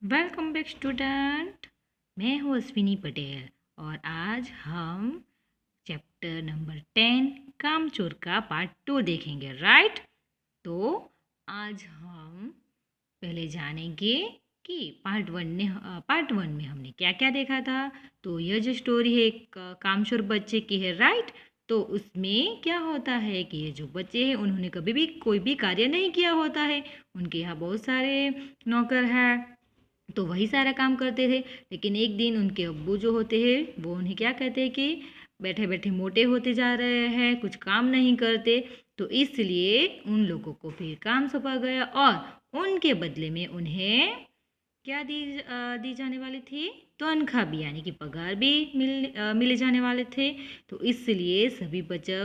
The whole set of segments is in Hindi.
Welcome back student. मैं हूँ अश्विनी पटेल और आज हम चैप्टर नंबर 10 कामचोर का पार्ट 2 देखेंगे। राइट। तो आज हम पहले जानेंगे कि पार्ट वन में हमने क्या क्या देखा था। तो यह जो स्टोरी है एक कामचोर बच्चे की है। राइट। तो उसमें क्या होता है कि ये जो बच्चे हैं उन्होंने कभी भी कोई भी कार्य नहीं किया होता है। उनके यहाँ बहुत सारे नौकर हैं तो वही सारा काम करते थे। लेकिन एक दिन उनके अब्बू जो होते हैं वो उन्हें क्या कहते हैं कि बैठे बैठे मोटे होते जा रहे हैं, कुछ काम नहीं करते। तो इसलिए उन लोगों को फिर काम सौंपा गया और उनके बदले में उन्हें क्या दी जाने वाली थी, तनख्वाह भी यानी कि पगार भी मिले जाने वाले थे। तो इसलिए सभी बच्चे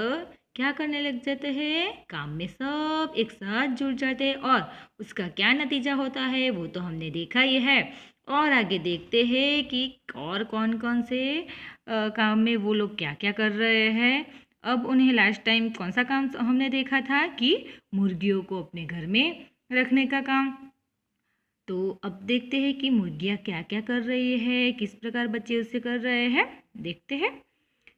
क्या करने लग जाते हैं, काम में सब एक साथ जुड़ जाते हैं और उसका क्या नतीजा होता है वो तो हमने देखा ही है। और आगे देखते हैं कि और कौन कौन से काम में वो लोग क्या क्या कर रहे हैं। अब उन्हें लास्ट टाइम कौन सा काम हमने देखा था कि मुर्गियों को अपने घर में रखने का काम। तो अब देखते हैं कि मुर्गियाँ क्या क्या कर रही है, किस प्रकार बच्चे उससे कर रहे हैं। देखते हैं।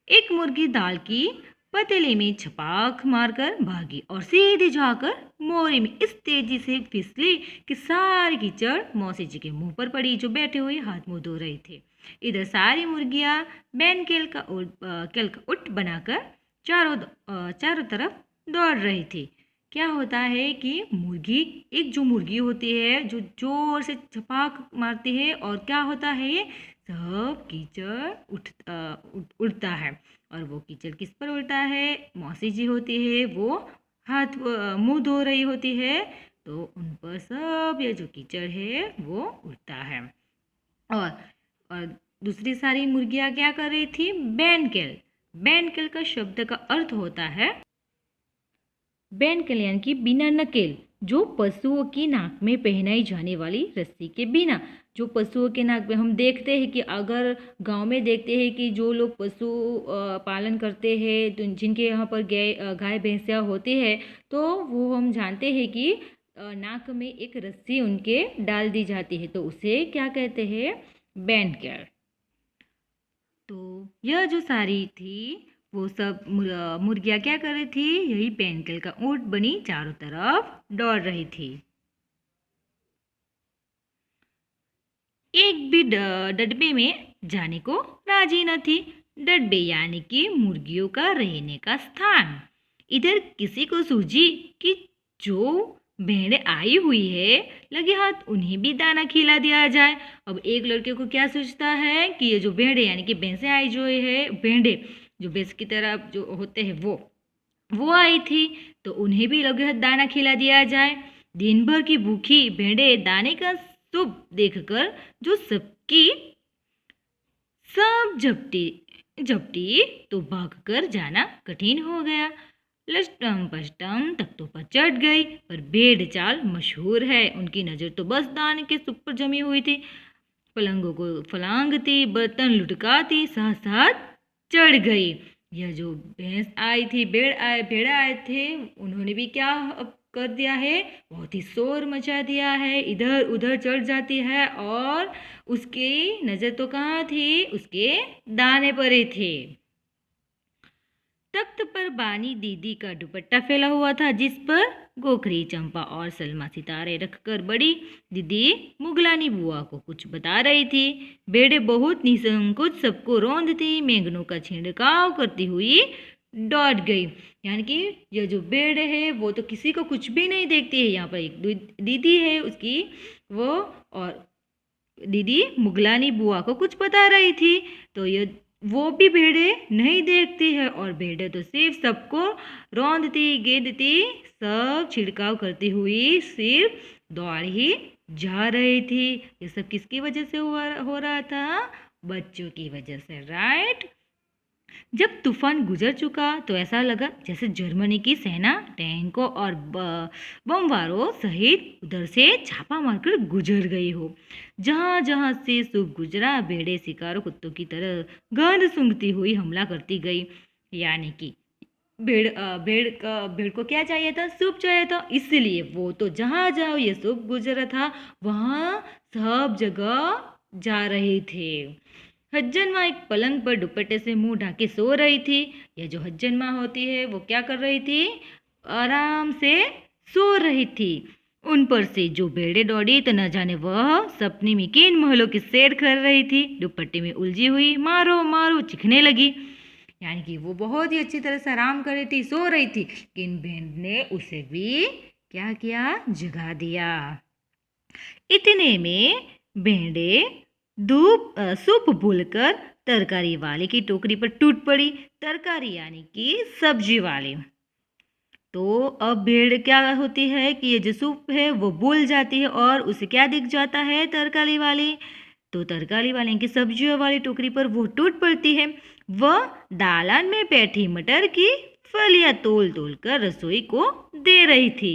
एक मुर्गी दाल की पतीले में छपाक मारकर भागी और सीधे जाकर मोरी में इस तेजी से फिसली कि सारी कीचड़ मौसी जी के मुंह पर पड़ी, जो बैठे हुए हाथ मुंह धो रहे थे। इधर सारी मुर्गियां बैन केल का उठ बनाकर चारों तरफ दौड़ रही थी। क्या होता है कि एक जो मुर्गी होती है जो जोर से छपाक मारती है और क्या होता है ये सब कीचड़ उड़ता है। और वो कीचड़ किस पर उड़ता है, मौसी जी होती है वो मुंह धो रही होती है तो उन पर सब ये जो कीचड़ है वो उड़ता है। और और दूसरी सारी मुर्गियाँ क्या कर रही थी, बैनकेल। बैनकेल का शब्द का अर्थ होता है बैन कल्याण की बिना नकेल, जो पशुओं की नाक में पहनाई जाने वाली रस्सी के बिना। जो पशुओं के नाक में हम देखते हैं कि अगर गांव में देखते हैं कि जो लोग पशु पालन करते हैं तो जिनके यहाँ पर गाय भैंसिया होती है तो वो हम जानते हैं कि नाक में एक रस्सी उनके डाल दी जाती है तो उसे क्या कहते हैं, बैंड केयर। तो यह जो सारी थी वो सब मुर्गियाँ क्या कर रही थी, यही पेंकल का ऊँट बनी चारों तरफ दौड़ रही थी। एक भी डब्बे में जाने को राजी न थी। डब्बे यानी कि मुर्गियों का रहने का स्थान। इधर किसी को सूझी कि जो भेड़ें आई हुई है लगे हाथ उन्हें भी दाना खिला दिया जाए। अब एक लड़के को क्या सोचता है कि ये जो भेड़ें यानी कि भैंसें आई जो है, भेड़ें जो भैंस की तरह जो होते हैं वो आई थी तो उन्हें भी लगे हाथ दाना खिला दिया जाए। दिन भर की भूखी भेड़ें दाने का शुभ देखकर जो सबकी सब झपटी झपटी तो भागकर जाना कठिन हो गया। लष्टम पष्टम तख्तों पर चढ़ गई पर भेड़ चाल मशहूर है। उनकी नज़र तो बस दाने के सुख पर जमी हुई थी। पलंगों को फलांगती, बर्तन लुढ़काती साथ साथ चढ़ गई। यह जो भैंस आई थी, भेड़ आए थे, उन्होंने भी क्या अब कर दिया है, बहुत ही शोर मचा दिया है, इधर उधर चढ़ जाती है और उसकी नज़र तो कहाँ थी, उसके दाने पर ही थी। तख्त पर बानी दीदी का दुपट्टा फैला हुआ था जिस पर गोखरी, चंपा और सलमा सितारे रखकर बड़ी दीदी मुगलानी बुआ को कुछ बता रही थी। भेड़े बहुत निसंकोच सबको रौंदती मेंगनों का छिड़काव करती हुई दौड़ गई। यानी कि यह जो भेड़ है वो तो किसी को कुछ भी नहीं देखती है। यहाँ पर एक दीदी है उसकी, वो और दीदी मुगलानी बुआ को कुछ बता रही थी तो ये वो भी भेड़ें नहीं देखती है और भेड़ें तो सिर्फ सबको रौंदती गेंदती सब छिड़काव करती हुई सिर्फ दौड़ ही जा रही थी। ये सब किसकी वजह से हो रहा था, बच्चों की वजह से। राइट। जब तूफान गुजर चुका तो ऐसा लगा जैसे जर्मनी की सेना टैंकों और बमवारों सहित उधर से छापा मारकर गुजर गई हो। जहाँ जहाँ से सुबह गुजरा भेड़े शिकारों कुत्तों की तरह गंध सूंघती हुई हमला करती गई। यानी कि भेड़ को क्या चाहिए था? सूप चाहिए था, इसलिए वो तो जहाँ जहाँ ये सूप गुजर रहा था वहाँ सब जगह जा रहे थे। हज्जन माँ एक पलंग पर दुपट्टे से मुंह ढाके सो रही थी। ये जो हज्जन माँ होती है वो क्या कर रही थी? आराम से सो रही थी। उन पर से जो भेड़ें दौड़ी तो न जाने वह सपने में किन महलों की सैर कर रही थी। दुपट्टे में उलझी हुई मारो मारो चीखने लगी। यानी कि वो बहुत ही अच्छी तरह से आराम कर रही थी, सो रही थी, लेकिन भेड़ ने उसे भी क्या किया? जगा दिया। इतने में भेड़े सूप भूलकर तरकारी वाले की टोकरी पर टूट पड़ी। तरकारी यानी कि सब्जी वाली। तो अब भेड़ क्या होती है कि ये जो सूप है वो भूल जाती है और उसे क्या दिख जाता है? तरकारी वाली। तो तरकारी वाले की सब्जियों वाली टोकरी पर वो टूट पड़ती है। वह दालान में बैठी मटर की फलियां तोल तोल कर रसोई को दे रही थी।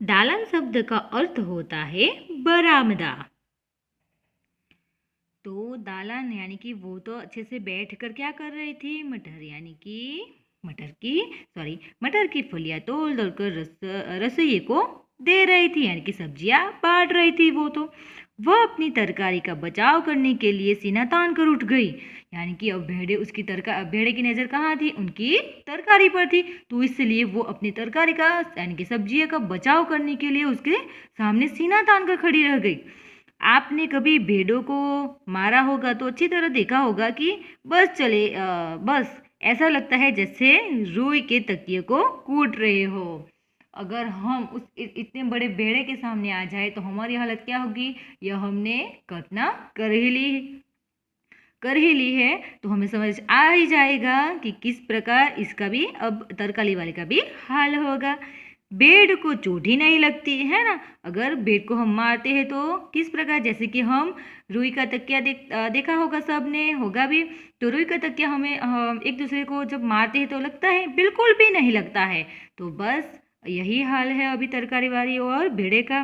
दालान शब्द का अर्थ होता है बरामदा। तो दालान यानी कि वो तो अच्छे से बैठ कर क्या कर रही थी? मटर यानी कि मटर की फलियां तोल तोल कर रसोई को दे रही थी, यानी कि सब्जियां बांट रही थी। वो तो वह अपनी तरकारी का बचाव करने के लिए सीना तान कर उठ गई। यानी कि अब भेड़े की नज़र कहाँ थी? उनकी तरकारी पर थी। तो इसलिए वो अपनी तरकारी का यानी कि सब्जियों का बचाव करने के लिए उसके सामने सीना तान कर खड़ी रह गई। आपने कभी भेड़ों को मारा होगा तो अच्छी तरह देखा होगा कि बस ऐसा लगता है जैसे रुई के तकिए को कूट रहे हो। अगर हम इतने बड़े भेड़े के सामने आ जाए तो हमारी हालत क्या होगी? यह हमने कल्पना कर ही ली है तो हमें समझ आ ही जाएगा कि किस प्रकार इसका भी अब तरकारी वाले का भी हाल होगा। भेड़ को चोट ही नहीं लगती है ना। अगर भेड़ को हम मारते हैं तो किस प्रकार, जैसे कि हम रुई का तकिया देखा होगा, सबने होगा भी। तो रुई का तकिया हमें एक दूसरे को जब मारते हैं तो लगता है? बिल्कुल भी नहीं लगता है। तो बस यही हाल है अभी तरकारी वाली और भेड़े का।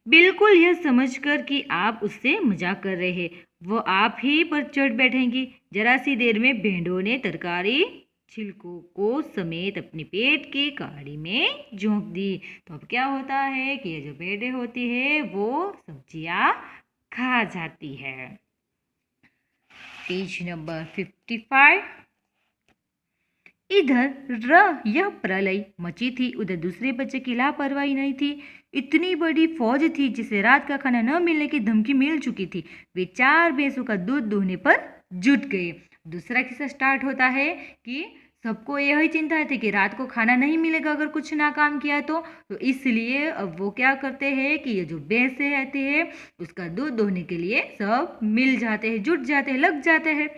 बिल्कुल यह समझकर कि आप उससे मजाक कर रहे हैं, वो आप ही पर चढ़ बैठेंगी। जरा सी देर में भेड़ों ने तरकारी छिलकों को समेत अपने पेट की काड़ी में झोंक दी। तो अब क्या होता है कि ये जो भेड़ें होती है वो सब्जियां खा जाती है। Page number 55। इधर यह प्रलय मची थी, उधर दूसरे बच्चे की लापरवाही नहीं थी। इतनी बड़ी फौज थी जिसे रात का खाना न मिलने की धमकी मिल चुकी थी। वे 4 भैंसों का दूध दूहने पर जुट गए। दूसरा किस्सा स्टार्ट होता है कि सबको यही चिंता थी कि रात को खाना नहीं मिलेगा अगर कुछ ना काम किया तो इसलिए अब वो क्या करते हैं कि ये जो भैंसें रहती है उसका दूध दोहने के लिए सब मिल जाते हैं, जुट जाते हैं, लग जाते हैं।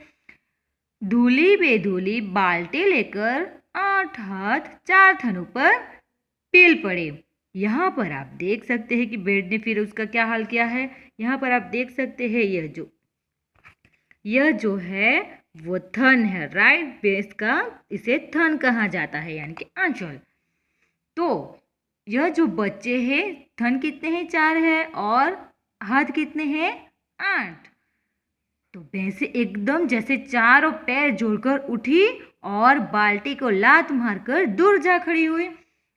धूली बेधूली बाल्टी लेकर 8 हाथ 4 थनों पर पेल पड़े। यहाँ पर आप देख सकते हैं कि भेड़ ने फिर उसका क्या हाल किया है। यहाँ पर आप देख सकते हैं यह जो है वो थन है, राइट। भैंस का इसे थन कहा जाता है, यानी कि आंचल। तो यह जो बच्चे हैं, थन कितने हैं? 4 है और हाथ कितने हैं? 8। तो भैंस एकदम जैसे चारों पैर जोड़कर उठी और बाल्टी को लात मारकर दूर जा खड़ी हुई।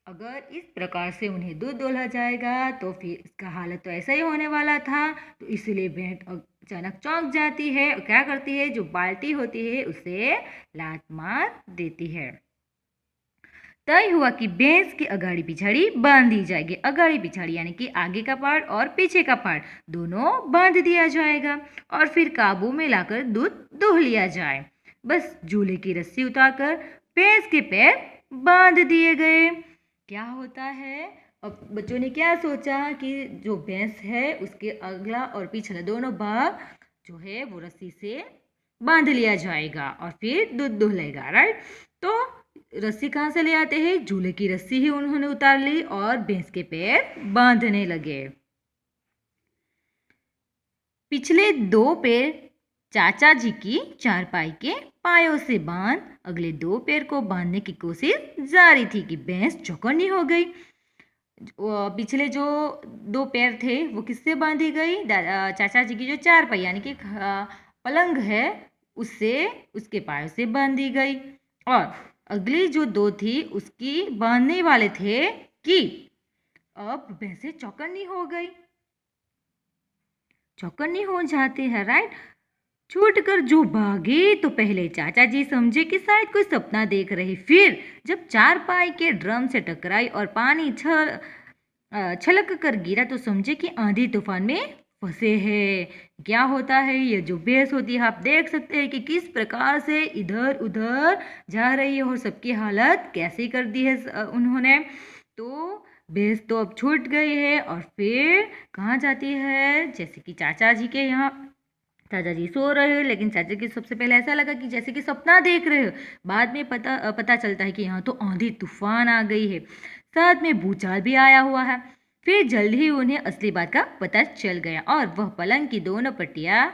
अगर इस प्रकार से उन्हें दूध दोहला जाएगा तो फिर इसका हालत तो ऐसा ही होने वाला था। तो इसलिए भेड़ अचानक चौंक जाती है और क्या करती है? जो बाल्टी होती है उसे लात मार देती है। तय हुआ कि भैंस की अगाड़ी पिछाड़ी बांध दी जाएगी। अगाड़ी पिछाड़ी यानी कि आगे का पार्ट और पीछे का पार्ट दोनों बांध दिया जाएगा और फिर काबू में लाकर दूध दूह लिया जाए। बस झूले की रस्सी उतारकर भैंस के पैर बांध दिए गए। क्या होता है? अब बच्चों ने क्या सोचा कि जो भैंस है उसके अगला और पिछला दोनों भाग जो है वो रस्सी से बांध लिया जाएगा और फिर दूध दूह लेगा, राइट। तो रस्सी कहाँ से ले आते हैं? झूले की रस्सी ही उन्होंने उतार ली और भैंस के पैर बांधने लगे। पिछले 2 पैर चाचा जी की चारपाई के पायों से बांध अगले 2 पैर को बांधने की कोशिश जारी थी कि भैंस चौकन्नी हो गई। पिछले जो 2 पैर थे वो किससे बांधी गई? चाचा जी की जो चारपाई यानी कि पलंग है उससे, उसके पायों से बांधी गई। और अगली जो दो थी उसकी बांधने वाले थे कि अब भैंसे चौकन्नी हो गई, चौकन्नी हो जाती है, राइट। छूटकर जो भागे तो पहले चाचा जी समझे कि शायद कोई सपना देख रहे, फिर जब चारपाई के ड्रम से टकराई और पानी छलक कर गिरा तो समझे कि आंधी तूफान में फंसे हैं। क्या होता है, ये जो भैंस होती है आप देख सकते हैं कि किस प्रकार से इधर उधर जा रही है और सबकी हालत कैसी कर दी है उन्होंने। तो भैंस तो अब छूट गई है और फिर कहाँ जाती है, जैसे कि चाचा जी के यहाँ। चाचा जी सो रहे हैं, लेकिन चाचा जी सबसे पहले ऐसा लगा कि जैसे कि सपना देख रहे हो। बाद में पता चलता है कि यहाँ तो आंधी तूफान आ गई है, साथ में भूचाल भी आया हुआ है। फिर जल्द ही उन्हें असली बात का पता चल गया और वह पलंग की दोनों पट्टियां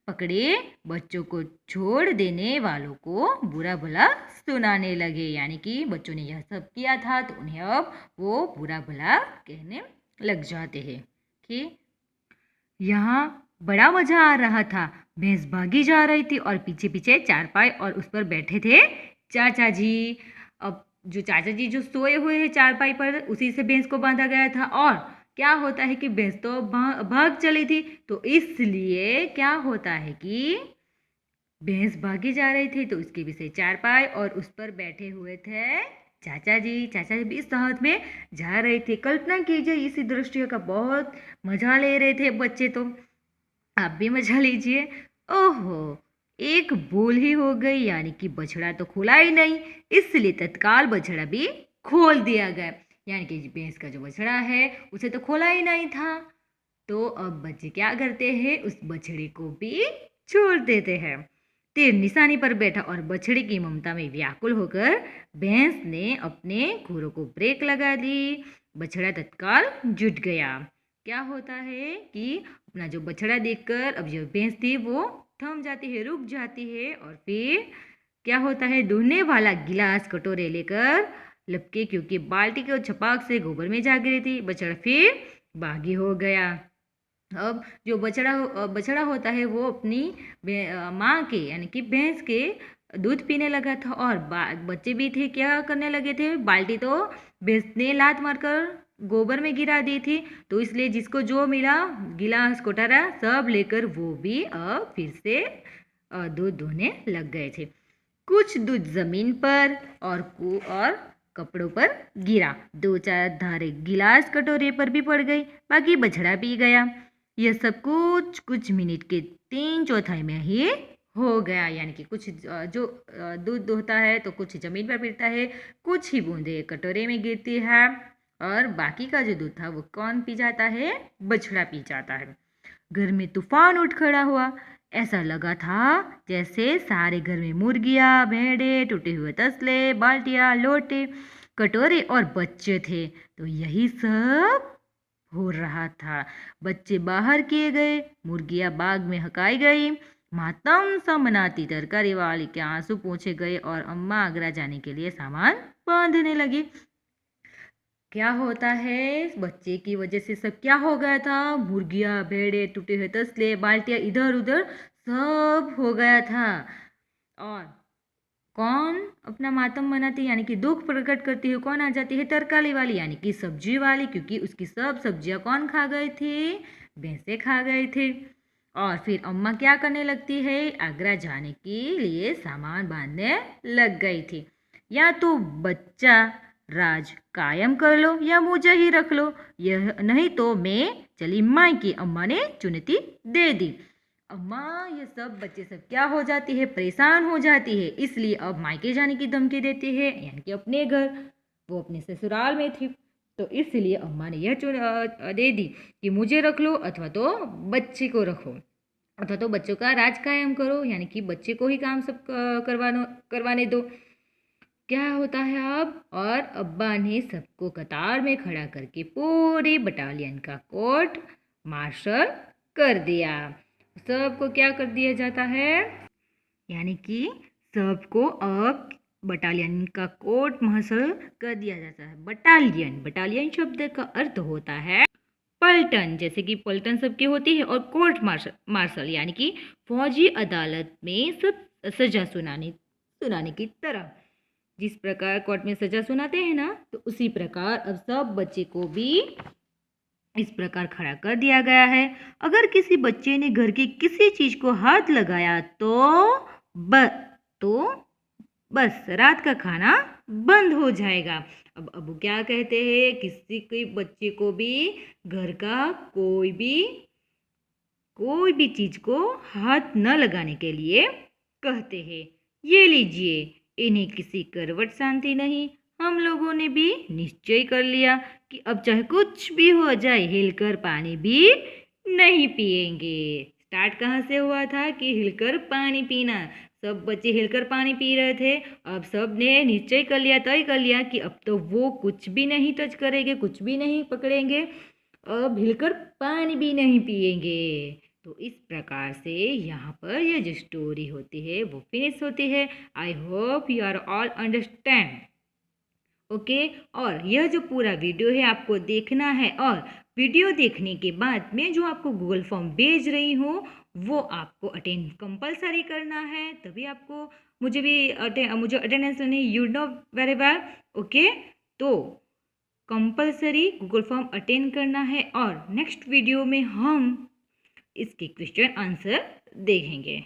पकड़े बच्चों को छोड़ देने वालों को बुरा भला सुनाने लगे। यानी कि बच्चों ने यह सब किया था तो उन्हें अब वो बुरा भला कहने लग जाते हैं कि यहाँ बड़ा मजा आ रहा था। भैंस भागी जा रही थी और पीछे पीछे चारपाई और उस पर बैठे थे चाचा जी। अब जो चाचा जी जो सोए हुए हैं चारपाई पर, उसी से भैंस को बांधा गया था। और क्या होता है कि भैंस तो भाग चली थी, तो इसलिए क्या होता है कि भैंस भागी जा रही थी तो उसके पीछे चारपाई और उस पर बैठे हुए थे चाचा जी। चाचा जी भी इस राहत में जा रहे थे। कल्पना कीजिए इसी दृश्य का, बहुत मजा ले रहे थे बच्चे तो। आप भी मजा लीजिए। ओहो, एक भूल ही हो गई, यानी कि बछड़ा तो खोला ही नहीं, इसलिए तत्काल बछड़ा भी खोल दिया गया। यानी कि भैंस का जो बछड़ा है उसे तो खोला ही नहीं था। तो अब बच्चे क्या करते हैं, उस बछड़े को भी छोड़ देते हैं। तीर निशानी पर बैठा और बछड़े की ममता में व्याकुल होकर भैंस ने अपने खुरों को ब्रेक लगा दी। बछड़ा तत्काल जुट गया। क्या होता है कि अपना जो बछड़ा देखकर अब जो भैंस थी वो थम जाती है, रुक जाती है। और फिर क्या होता है, दूहने वाला गिलास कटोरे लेकर लपके, क्योंकि बाल्टी के छपाक से गोबर में जा गिरी थी। बछड़ा फिर बागी हो गया। अब जो बछड़ा होता है वो अपनी माँ के यानी कि भैंस के दूध पीने लगा था और बच्चे भी थे, क्या करने लगे थे, बाल्टी तो भैंस ने लात मारकर गोबर में गिरा दी थी, तो इसलिए जिसको जो मिला गिलास कोटारा सब लेकर वो भी अब फिर से दूध दोहने लग गए थे। कुछ दूध जमीन पर और कपड़ों पर गिरा, दो चार धारे गिलास कटोरे पर भी पड़ गई, बाकी बछड़ा पी गया। यह सब कुछ मिनट के 3/4 में ही हो गया। यानी कि कुछ जो दूध दोहता है तो कुछ जमीन पर गिरता है, कुछ ही बूंदे कटोरे में गिरती है, और बाकी का जो दूध था वो कौन पी जाता है, बछड़ा पी जाता है। घर में तूफान उठ खड़ा हुआ। ऐसा लगा था जैसे सारे घर में मुर्गियाँ, भेड़े, टूटे हुए तसले, बाल्टियाँ, लोटे, कटोरे और बच्चे थे। तो यही सब हो रहा था। बच्चे बाहर किए गए, मुर्गियाँ बाग में हकाई गई, मातम सा मनाती तरकारी वाली के आंसू पोंछे गए और अम्मा आगरा जाने के लिए सामान बांधने लगी। क्या होता है, बच्चे की वजह से सब क्या हो गया था, मुर्गियाँ, भेड़े, टूटे हुए तसले, बाल्टियाँ इधर उधर सब हो गया था। और कौन अपना मातम मनाती यानी कि दुख प्रकट करती है, कौन आ जाती है, तरकारी वाली यानी कि सब्जी वाली, क्योंकि उसकी सब सब्जियां कौन खा गए थे, भैंसे खा गए थे। और फिर अम्मा क्या करने लगती है, आगरा जाने के लिए सामान बांधने लग गई थी। या तो बच्चा राज कायम कर लो या मुझे ही रख लो, यह नहीं तो मैं चली मायके, अम्मा ने चुनौती दे दी। अम्मा ये सब बच्चे सब क्या हो जाती है, परेशान हो जाती है, इसलिए अब मायके जाने की धमकी देती है, यानी कि अपने घर, वो अपने ससुराल में थी। तो इसलिए अम्मा ने यह दे दी कि मुझे रख लो अथवा तो बच्चे को रखो, अथवा तो बच्चों का राज कायम करो, यानी कि बच्चे को ही काम सब करवाने दो। क्या होता है अब, और अब्बा ने सबको कतार में खड़ा करके पूरे बटालियन का कोर्ट मार्शल कर दिया। सबको क्या कर दिया जाता है, यानी कि सबको अब बटालियन का कोर्ट मार्शल कर दिया जाता है। बटालियन शब्द का अर्थ होता है पलटन, जैसे कि पलटन सबकी होती है, और कोर्ट मार्शल यानी कि फौजी अदालत में सब सजा सुनाने की तरह। जिस प्रकार कोर्ट में सजा सुनाते हैं ना, तो उसी प्रकार अब सब बच्चे को भी इस प्रकार खड़ा कर दिया गया है। अगर किसी बच्चे ने घर की किसी चीज को हाथ लगाया ब तो बस रात का खाना बंद हो जाएगा। अब अबू क्या कहते हैं, किसी के बच्चे को भी घर का कोई भी चीज को हाथ न लगाने के लिए कहते हैं। ये लीजिए, इन्हें किसी करवट शांति नहीं। हम लोगों ने भी निश्चय कर लिया कि अब चाहे कुछ भी हो जाए, हिलकर पानी भी नहीं पिएंगे। स्टार्ट कहाँ से हुआ था कि हिलकर पानी पीना। सब बच्चे हिलकर पानी पी रहे थे। अब सब ने निश्चय कर लिया, तय कर लिया कि अब तो वो कुछ भी नहीं टच करेंगे, कुछ भी नहीं पकड़ेंगे, अब हिलकर पानी भी नहीं पिएंगे। तो इस प्रकार से यहाँ पर यह जो स्टोरी होती है वो फिनिश होती है। I hope you are all understand. Okay, और यह जो पूरा वीडियो है आपको देखना है, और वीडियो देखने के बाद मैं जो आपको गूगल फॉर्म भेज रही हूँ वो आपको अटेंड कंपलसरी करना है, तभी आपको मुझे अटेंडेंस लेनी, you know very well. Okay, तो कंपलसरी गूगल फॉर्म अटेंड करना है, और नेक्स्ट वीडियो में हम इसके क्वेश्चन आंसर देखेंगे।